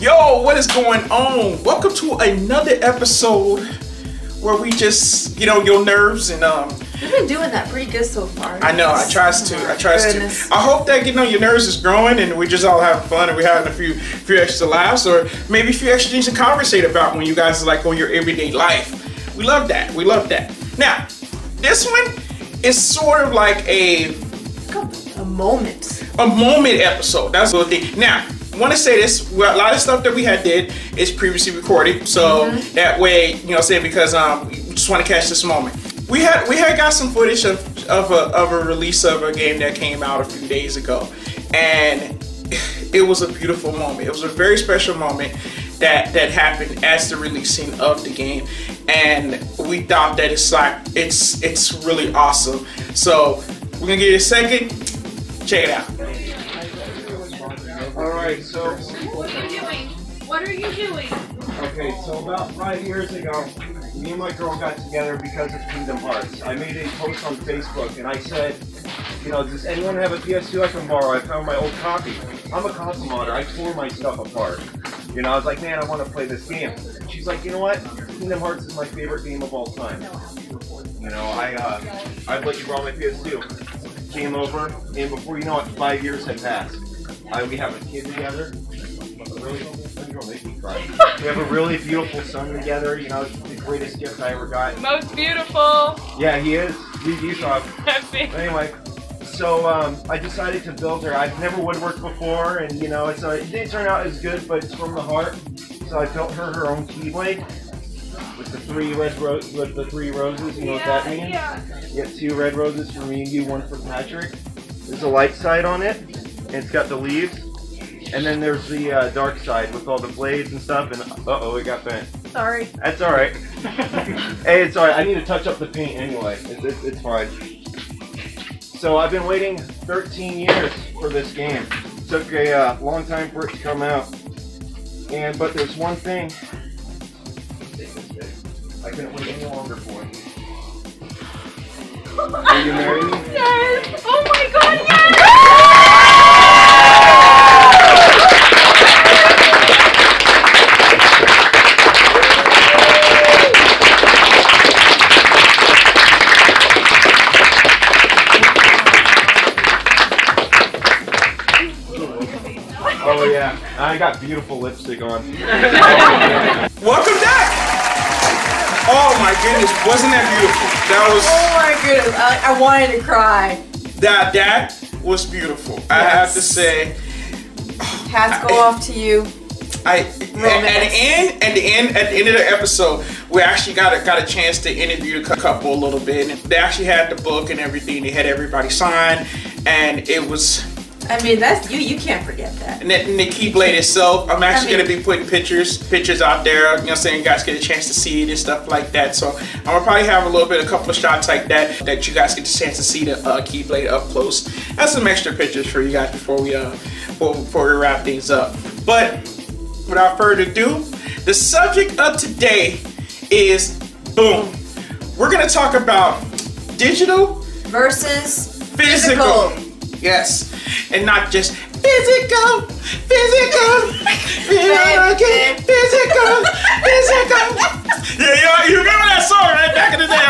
Yo, what is going on? Welcome to another episode where we just get on your nerves and We've been doing that pretty good so far. I know, I tries to. I hope that getting on your nerves is growing and we just all having fun and we're having a few extra laughs or maybe a few extra things to conversate about when you guys are like on your everyday life. We love that. We love that. Now, this one is sort of like a moment episode. That's what they now. I want to say this, a lot of stuff that we had did is previously recorded, so that way, you know what I'm saying, because we just want to catch this moment. We had got some footage of a release of a game that came out a few days ago, and it was a beautiful moment. It was a very special moment that happened as the releasing of the game, and we thought that it's really awesome. So we're gonna give you a second, check it out. Alright, so... What are you doing? What are you doing? Okay, so about 5 years ago, me and my girl got together because of Kingdom Hearts. I made a post on Facebook and I said, you know, does anyone have a PS2 I can borrow? I found my old copy. I'm a console modder. I tore my stuff apart. You know, I was like, man, I want to play this game. She's like, you know what? Kingdom Hearts is my favorite game of all time. You know, I'd let you borrow my PS2. Came over, and before you know it, 5 years had passed. We have a kid together. We have a really beautiful son together. You know, it's the greatest gift I ever got. Most beautiful. Yeah, he is. You saw him. Anyway, so I decided to build her. I've never woodworked before, and you know, it didn't turn out as good, but it's from the heart. So I built her own keyblade with the three roses. You know what that means? Yeah. You get 2 red roses for me and you, 1 for Patrick. There's a light side on it. And it's got the leaves, and then there's the dark side with all the blades and stuff, and uh-oh, it got bent. Sorry. That's alright. Hey, it's alright, I need to touch up the paint anyway. It's fine. So I've been waiting 13 years for this game. It took a long time for it to come out. But there's one thing I couldn't wait any longer for. Will you marry me? Yes! Oh my god, yes! Oh yeah, I got beautiful lipstick on. Welcome back! Oh my goodness, wasn't that beautiful? That was... Oh my goodness, I wanted to cry. That was beautiful. Yes. I have to say... Hats go off to you. At the end of the episode, we actually got a chance to interview the couple a little bit. And they actually had the book and everything. They had everybody sign, and it was... I mean, that's you can't forget that. And the Keyblade itself, I'm actually going to be putting pictures out there, you know what I'm saying, you guys get a chance to see it and stuff like that. So I'm going to probably have a couple of shots like that you guys get the chance to see the Keyblade up close. And some extra pictures for you guys before we wrap things up. But without further ado, the subject of today is, boom, we're going to talk about digital versus physical. Yes, and not just physical. Yeah, you remember that song right back in the day?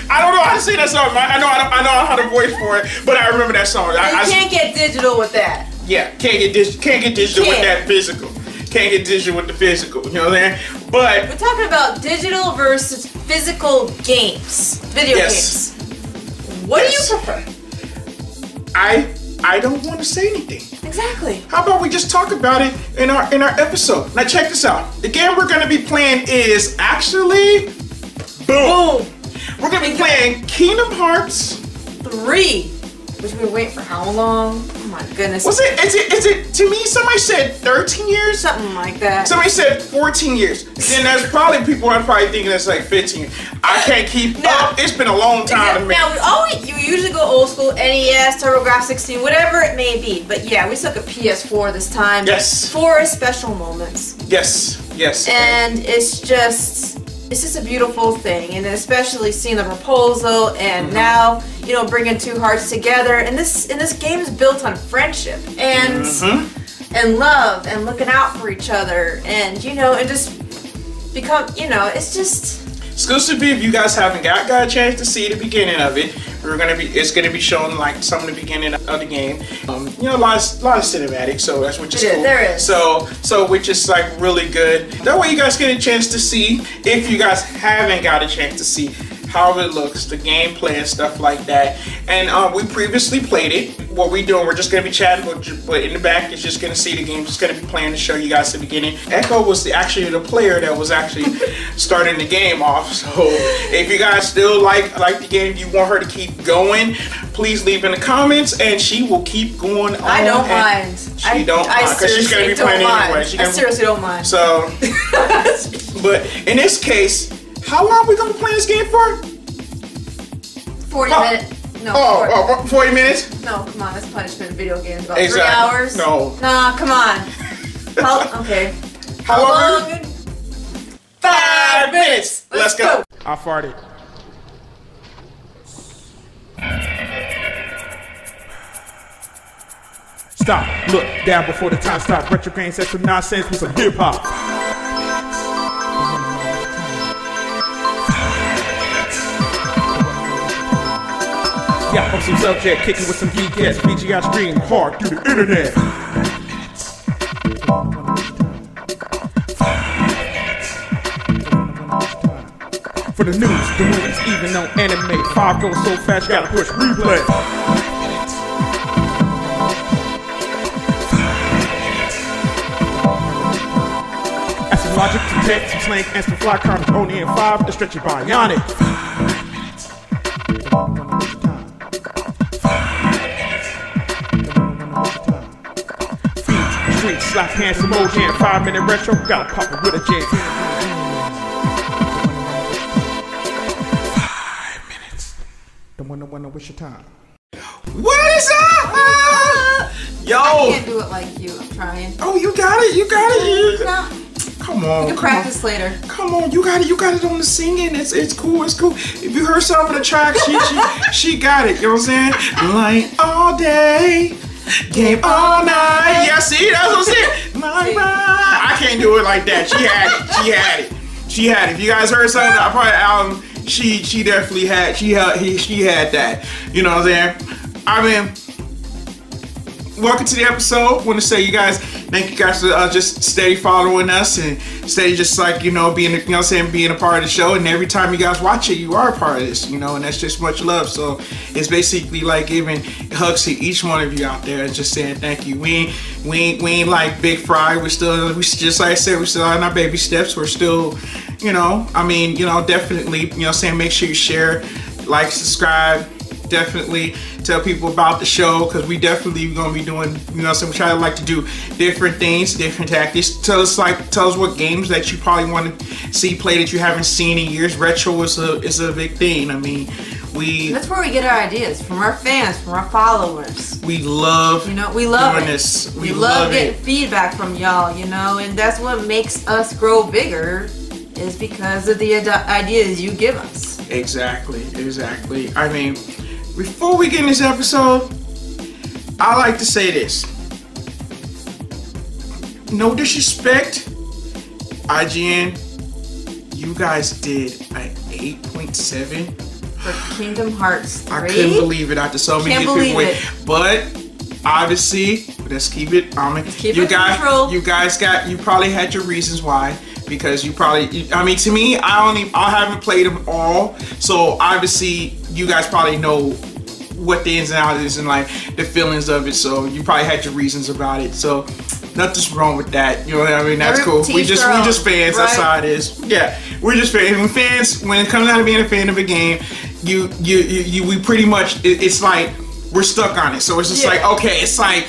I don't know how to sing that song. I know how to voice for it, but I remember that song. You can't get digital with that. Yeah, can't get digital with that physical. Can't get digital with the physical. You know what I'm saying? But we're talking about digital versus physical games, video games. What do you prefer? I don't want to say anything. Exactly. How about we just talk about it in our episode? Now check this out. The game we're gonna be playing is actually boom. We're gonna be playing Kingdom Hearts 3. Which we've been waiting for how long? Oh my goodness. Is it to me, somebody said 13 years? Something like that. Somebody said 14 years. Then there's probably people who are probably thinking that's like 15. I can't keep up. It's been a long time to me. Now, you usually go old school, NES, TurboGrafx 16, whatever it may be. But yeah, we took a PS4 this time. Yes. For special moments. Yes. And it's just a beautiful thing, and especially seeing the proposal, and now, bringing two hearts together. And this game is built on friendship, and and love and looking out for each other, and you know, and just become, you know, it's just exclusively. If you guys haven't got a chance to see the beginning of it, it's gonna be showing like some of the beginning of the game. You know, a lot of cinematics, so that's which is cool. There is. So which is like really good. That way you guys get a chance to see, if you guys haven't got a chance to see, how it looks, the gameplay and stuff like that. And we previously played it. What we're doing, we're just gonna be chatting, but in the back, it's just gonna see the game. Just gonna be playing to show you guys the beginning. Echo was actually the player that was actually starting the game off. So if you guys still like the game, you want her to keep going, please leave in the comments, and she will keep going on. I don't mind. She don't mind because she's gonna be playing anyway. I seriously don't mind. So, but in this case, how long are we gonna play this game for? 40 minutes. No, 40 minutes? No, come on, that's punishment in video games. About Exactly. 3 hours? No. Nah, come on. Okay. How long? 5 minutes. Let's go. I farted. Stop, look, down before the time stop. Retrograde said some nonsense with some hip hop. Yeah, I'm some subject, kicking with some geek-ass BGI stream hard through the internet. For the news, the movies, even on anime, 5 goes so fast, gotta push replay. Add some logic to text, some slang, and some fly counters, only in 5, to stretch your bionic. Slap hands, some old jam, 5-minute retro, gotta pop it with a jam. 5 minutes. Don't wanna waste your time. What is up? Yo! I can't do it like you. I'm trying. Oh, you got it. No. Come on. We can practice later. Come on, you got it on the singing. It's cool. If you heard some of the tracks, she got it. You know what I'm saying? Like all day. Game all night. Yeah, see, that's what I'm saying. I can't do it like that. She had it. If you guys heard some of the part of the album, she definitely had. She had that. You know what I'm saying? I mean, welcome to the episode. Want to say, you guys, thank you guys for just steady following us and steady just like, you know, being, you know what I'm saying, being a part of the show. And every time you guys watch it, you are a part of this, you know, and that's just much love. So it's basically like giving hugs to each one of you out there and just saying thank you. We ain't like Big Fry. We just like I said, we're still on our baby steps. We're still, you know, I mean, you know, definitely, you know what I'm saying, make sure you share, like, subscribe. Definitely tell people about the show, because we definitely gonna be doing, you know, we try to like to do different things, different tactics. Tell us what games that you probably want to see play that you haven't seen in years. Retro is a big thing. I mean, that's where we get our ideas, from our fans, from our followers. We love, you know, we love doing it. This. We love getting feedback from y'all, you know, and that's what makes us grow bigger, is because of the ideas you give us. Exactly. I mean, before we get in this episode, I like to say this. No disrespect, IGN, you guys did an 8.7 for Kingdom Hearts 3. I couldn't believe it after so many people. But obviously, let's keep it. You probably had your reasons why. Because you probably, I mean, to me, I haven't played them all, so obviously you guys probably know what the ins and outs is and like the feelings of it. So you probably had your reasons about it. So nothing's wrong with that. You know what I mean? That's cool. We just fans. Right? That's how it is. Yeah, we're just fans. When it comes down to being a fan of a game, we pretty much, it's like we're stuck on it. So it's just like, okay, it's like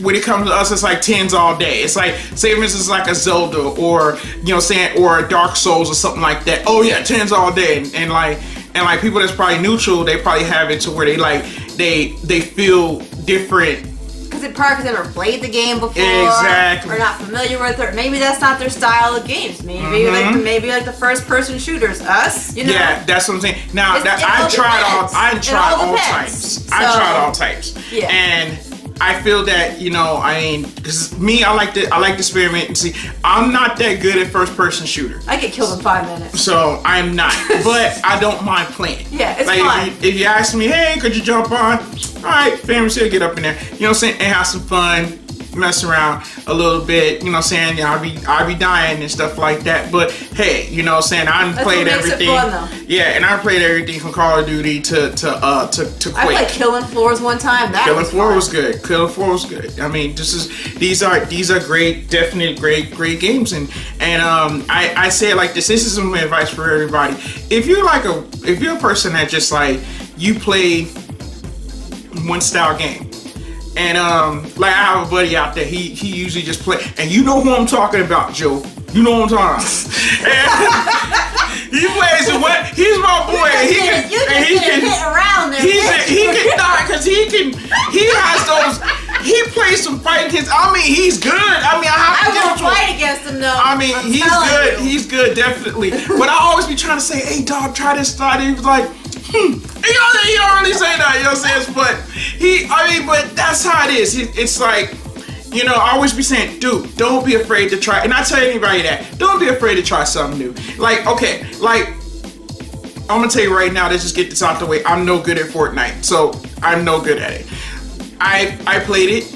when it comes to us, it's like 10s all day. It's like, say for instance, like a Zelda or, you know what I'm saying, or a Dark Souls or something like that. Oh yeah, 10s all day. And like people that's probably neutral, they probably have it to where they feel different. Because it probably never played the game before. Exactly. Or not familiar with it. Maybe that's not their style of games. Maybe like the first person shooters. Us, you know. Yeah, that's what I'm saying. Now I tried all types. Yeah. I feel that, you know, I mean, because me, I like to experiment and see. I'm not that good at first person shooter. I get killed in 5 minutes. So I'm not, but I don't mind playing. Yeah, it's like fun. if you ask me, hey, could you jump on? All right, family, still get up in there. You know what I'm saying? And have some fun, mess around a little bit. You know what I'm saying? Yeah, I'll be dying and stuff like that. But hey, you know what I'm saying? I've played everything. It fun, though. Yeah, and I played everything from Call of Duty to Quake. I played Killing Floors one time. Killing Floor was good. Killing Floor was good. I mean, these are great, definitely great games. And I say it like this. This is some advice for everybody. If you're a person that just like you play one style game, and like I have a buddy out there. He usually just play, and you know who I'm talking about, Joe. You know what I'm talking about. He plays what? He's my boy. He can hit around there. He can die because he has those. He plays some fighting games. I mean, he's good. I mean, I won't fight against him though. I mean, he's good. He's good, definitely. But I always be trying to say, hey, dog, try this style. He was like, He don't really say that. You know what I'm saying? But that's how it is. It's like, you know, I always be saying, dude, don't be afraid to try. And I tell anybody that, don't be afraid to try something new. Like, okay, like, I'm gonna tell you right now, let's just get this out the way. I'm no good at Fortnite, so I'm no good at it. I played it,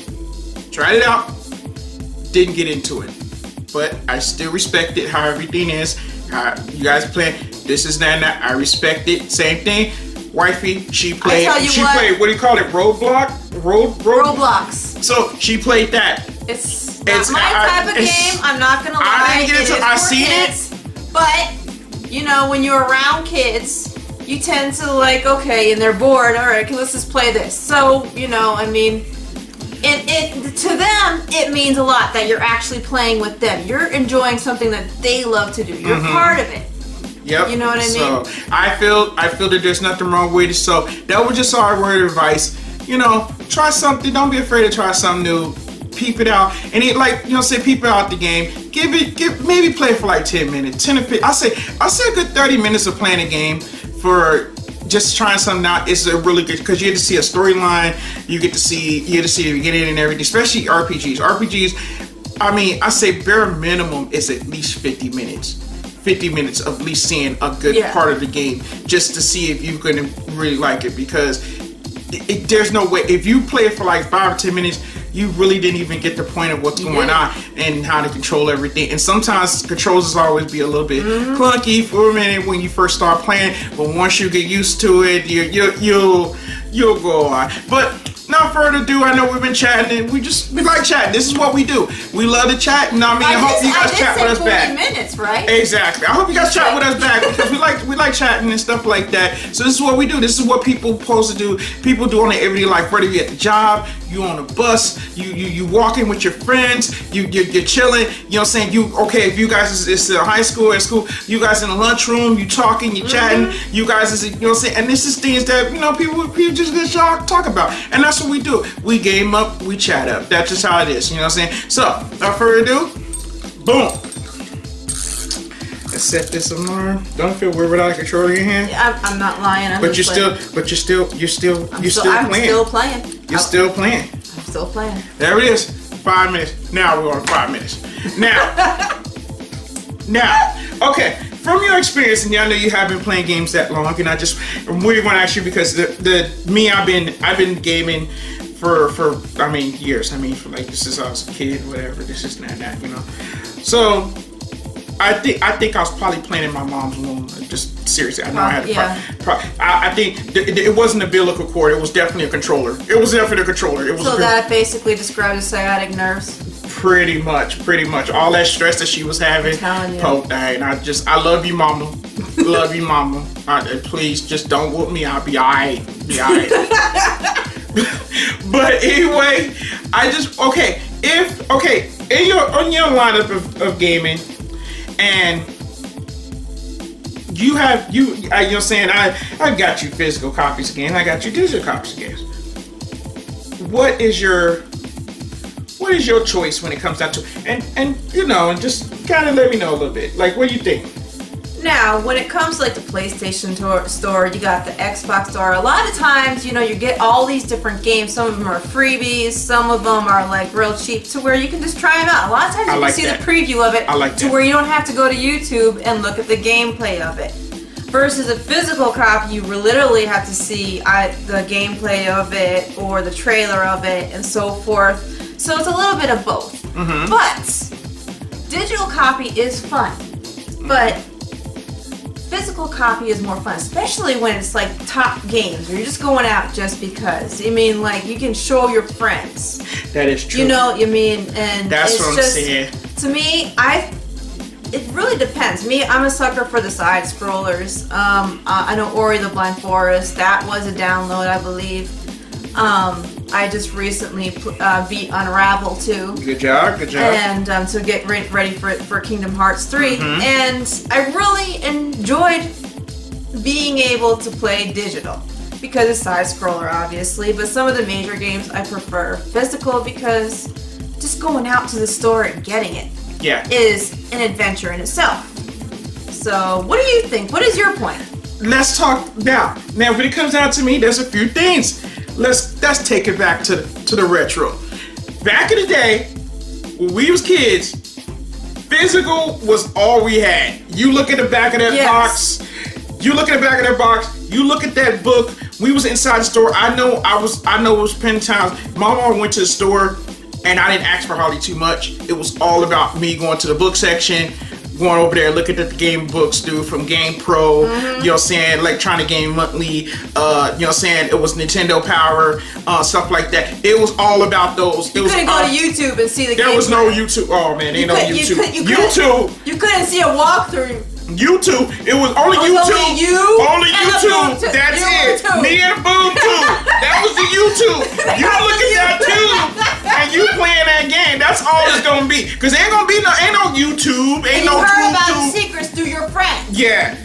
tried it out, didn't get into it. But I still respect it, how everything is, how you guys are playing. This is that and that. I respect it. Same thing. Wifey, she played, what do you call it? Roblox. So she played that. It's not my type of game. I'm not gonna lie. I didn't get into it. I seen it. But you know, when you're around kids, you tend to like, okay, and they're bored. All right, okay, let's just play this. So you know, I mean, it to them it means a lot that you're actually playing with them. You're enjoying something that they love to do. You're part of it. Yep. You know what I mean? So I feel that there's nothing wrong with it. So that was just our word of advice. You know, try something. Don't be afraid to try something new. Peep it out, and say peep out the game. Maybe play for like 10 minutes, 10 to 15. I say a good 30 minutes of playing a game for just trying something out. It's a really good because you get to see a storyline. You get to see the beginning and everything. Especially RPGs. I mean, I say bare minimum is at least 50 minutes. 50 minutes of at least seeing a good part of the game just to see if you're gonna really like it, because there's no way if you play it for like 5 or 10 minutes you really didn't even get the point of what's going on and how to control everything. And sometimes controls will always be a little bit clunky for a minute when you first start playing, but once you get used to it, you'll go on. But not further ado, I know we've been chatting and we like chatting. This is what we do. We love to chat, and I hope you guys chat with us back. 40 minutes, right? Exactly. I hope you guys chat with us back because we like chatting and stuff like that. So this is what we do. This is what people supposed to do. People do on their everyday life. Whether you're at the job, you on a bus, you walking with your friends, you're chilling. You know what I'm saying? If you guys is high school and school, you guys in the lunchroom, you talking, you chatting. You guys is, you know what I'm saying? And this is things that people just talk about, and that's what we do. We game up, we chat up. That's just how it is. You know what I'm saying? So, without further ado, boom. Let's set this alarm. Don't feel weird without a controller in your hand. Yeah, I'm not lying. I'm still playing. You're still playing. You're still playing. I'm still playing. There it is. 5 minutes. Now we're on 5 minutes. Now, okay. From your experience, and I know you have been playing games that long, and I really want to ask you because I've been gaming for years. I mean, for like since I was a kid, whatever. This is that, you know. So I think I was probably playing in my mom's womb. Just seriously, I know I had I think it wasn't a umbilical cord. It was definitely a controller. It was definitely a controller. So that basically describes sciatic nerves. Pretty much. All that stress that she was having. And I love you, mama. Love you, mama. Please, just don't whoop me. I'll be alright. But anyway, in your lineup of gaming, and you know saying I got you physical copies of games, I got you digital copies of games. What is your choice when it comes down to and just kind of let me know a little bit. Like, what do you think? Now, when it comes to like the PlayStation store, you got the Xbox store. A lot of times, you know, you get all these different games. Some of them are freebies. Some of them are like real cheap to where you can just try them out. A lot of times you can see the preview of it to where you don't have to go to YouTube and look at the gameplay of it. Versus a physical copy, you literally have to see the gameplay of it or the trailer of it and so forth. So it's a little bit of both. But digital copy is fun. But physical copy is more fun, especially when it's like top games or you're just going out just because. I mean, like you can show your friends. That is true. You know what I mean? And that's it's what I'm saying. To me, it really depends. Me, I'm a sucker for the side scrollers. I know Ori the Blind Forest. That was a download, I believe. I just recently beat Unravel 2. Good job, good job. And to get ready for Kingdom Hearts 3. And I really enjoyed being able to play digital because it's side scroller, obviously. But some of the major games I prefer physical because just going out to the store and getting it is an adventure in itself. So, what do you think? What is your point? Let's talk now. Now, when it comes down to me, there's a few things. Let's take it back to the retro. Back in the day, when we was kids, physical was all we had. You look at the back of that box. You look at the back of that box. You look at that book. We was inside the store. I know it was plenty times. My mom went to the store, and I didn't ask for hardly too much. It was all about me going to the book section, going over there, looking at the game books, dude, from Game Pro, you know what I'm saying, Electronic Game Monthly, you know what I'm saying, it was Nintendo Power, stuff like that. It was all about those. You couldn't go to YouTube and see the game. There was no YouTube. Oh, man, ain't no YouTube. You couldn't see a walkthrough. YouTube. It was only YouTube. Only YouTube. That's it. Me and the Boom Tube. That was the YouTube. You look at that tube and you playing that game. That's all it's gonna be. Cause ain't no YouTube. Ain't no you heard about YouTube. the secrets through your friends. Yeah,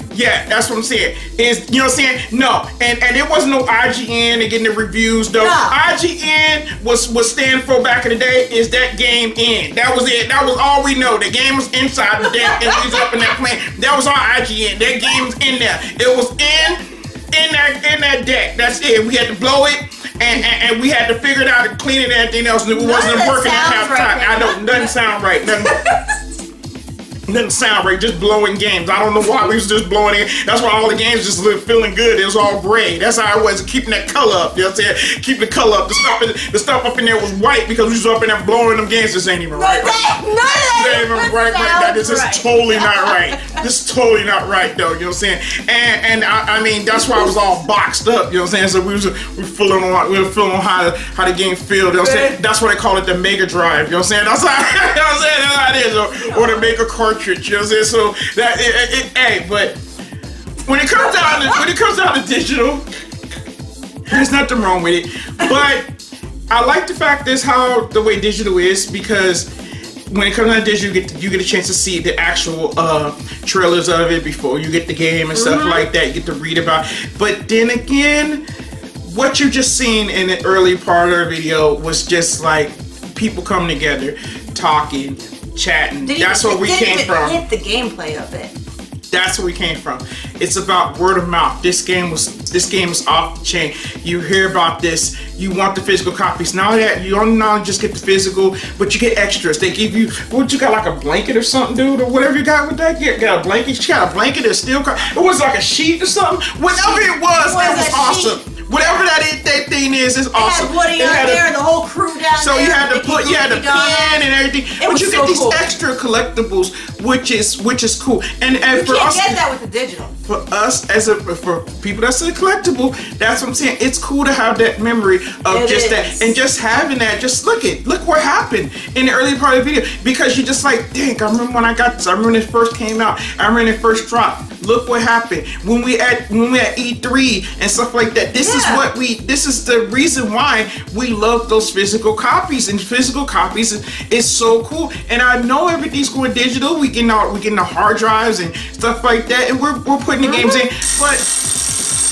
that's what I'm saying. Is you know what I'm saying? No, and it wasn't no IGN and getting the reviews though. No. IGN was stand for back in the day is that game in. That was it. That was all we know. The game was inside the deck and we was up in that plane. That was our IGN. That game was in there. It was in that deck. That's it. We had to blow it. And we had to figure it out and clean it and everything else. And it wasn't working at half time. I know, doesn't sound right. Doesn't sound right, just blowing games. I don't know why we was just blowing it. That's why all the games just look feeling good. It was all gray. That's how it was, keeping that color up. You know what I'm saying? Keep the color up. The stuff up in there was white because we was up in there blowing them games. This ain't even right. None of that. This is totally not right. This is totally not right though. You know what I'm saying? And I mean that's why I was all boxed up. You know what I'm saying? So we were feeling on how the game feel. You know what I'm saying? That's why they call it the Mega Drive. You know what I'm saying? That's how, you know what I'm saying? That's how it is. Or the Mega Cartridge. You know what I'm saying? So that hey, but when it comes down to digital, there's nothing wrong with it. But I like the fact is how the way digital is because when it comes down to digital, you get a chance to see the actual trailers of it before you get the game and stuff like that. You get to read about it. But then again, what you just seen in the early part of the video was just like people coming together, talking, chatting. That's where we came from. Hit the gameplay of it. That's where we came from. It's about word of mouth. This game was off the chain. You hear about this, you want the physical copies. Now that you only not just get the physical, but you get extras. They give you what you got, like a blanket or something, dude, or whatever you got with that. You got a blanket. She got a blanket or steel card. It was like a sheet or something. Whatever it was awesome. Whatever that thing is awesome. It had Woody out there and the whole crew down there. So you had the pen and everything. But you get these extra collectibles, which is cool. And for us, you can't get that with the digital. For us for people that's a collectible, that's what I'm saying. It's cool to have that memory of that and just having that. Just look what happened in the early part of the video because you just like, dang, I remember when I got this. I remember when it first came out. I remember when it first dropped. Look what happened when we at E3 and stuff like that. This is the reason why we love those physical copies, and physical copies is so cool. And I know everything's going digital. We getting the hard drives and stuff like that, and we're putting the games in. But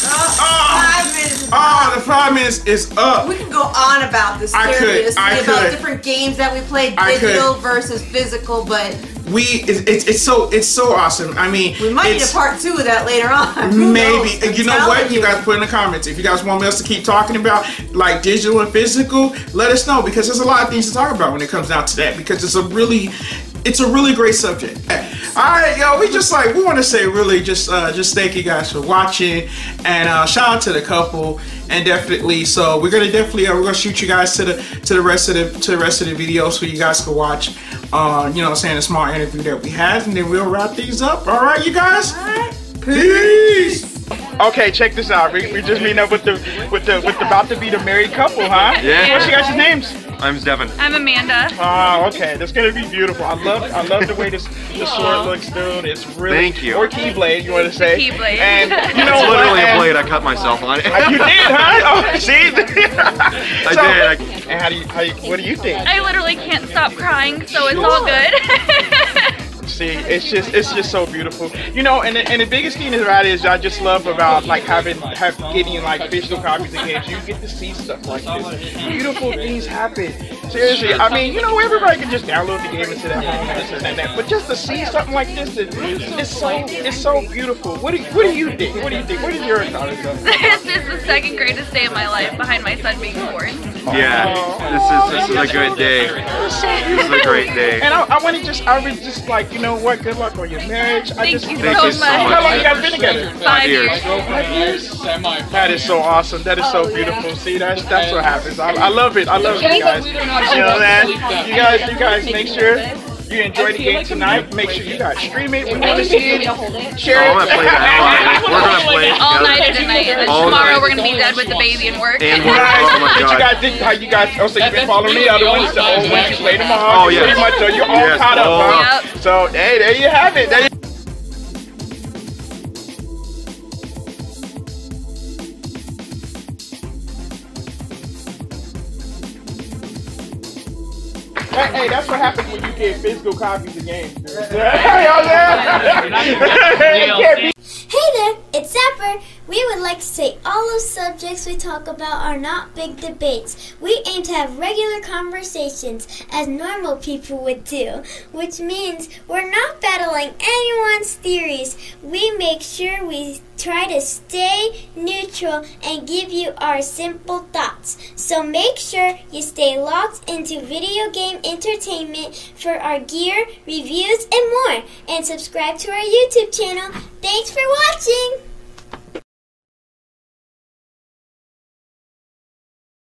5 minutes. The 5 minutes is up. We can go on about this seriously about different games that we played digital versus physical, but it's so awesome. I mean, we might need a part 2 of that later on. Maybe. You know what? You guys put in the comments. If you guys want us to keep talking about like digital and physical, let us know, because there's a lot of things to talk about when it comes down to that, because it's a really great subject. All right, yo, we want to say really just thank you guys for watching, and shout out to the couple, and definitely, so we're gonna shoot you guys to the rest of the video so you guys can watch, you know what I'm saying, a small interview that we had, and then we'll wrap these up. All right, you guys. All right. Peace. Okay, check this out. We just meeting up with the about to be the married couple, huh? Yeah. What's you guys' names? I'm Devin. I'm Amanda. Oh, okay. That's gonna be beautiful. I love the way the sword looks, dude. It's really. Thank you. Or keyblade, you want to say? Keyblade. And you know, It's literally a blade. I cut myself on it. You did, huh? Oh, see? I did. And what do you think? I literally can't stop crying, so it's all good. See, it's just so beautiful, you know. And the biggest thing about it is I just love about like getting like physical copies of games. You get to see stuff like this. Beautiful things happen. Seriously, I mean, you know, everybody can just download the game and sit at home and this and that. But just to see something like this, it's so beautiful. What do you think? What do you think? What is your thought of stuff? This is the second greatest day of my life, behind my son being born. Yeah, this is a good day. This is a great day. And I was just like, you know what? Good luck on your marriage. Thank you so Thank you so much. How long you guys been together? 5 years. 5 years? That is so awesome. That is so beautiful. See, that's what happens. I love it. I love it, you guys. You know that? You guys make sure you enjoy the game tonight. Make sure you guys stream it. We want to see it. Share it. I'm gonna play that. We're gonna play it All together. night tonight, and then All tomorrow night. we're gonna be dead with the baby and work. And work. Oh my God. How you guys? Also, you've been following the other ones. The old ones you played them all. Oh, yes. Pretty much. So you're all Yes, caught up. all Huh? up. So hey, there you have it. Hey, that's what happens when you get physical copies of games, dude. Hey there, it's Zapper. We would like to say all the subjects we talk about are not big debates. We aim to have regular conversations as normal people would do, which means we're not battling anyone's theories. We make sure we try to stay neutral and give you our simple thoughts. So make sure you stay locked into video game entertainment for our gear, reviews, and more. And subscribe to our YouTube channel. Thanks for watching!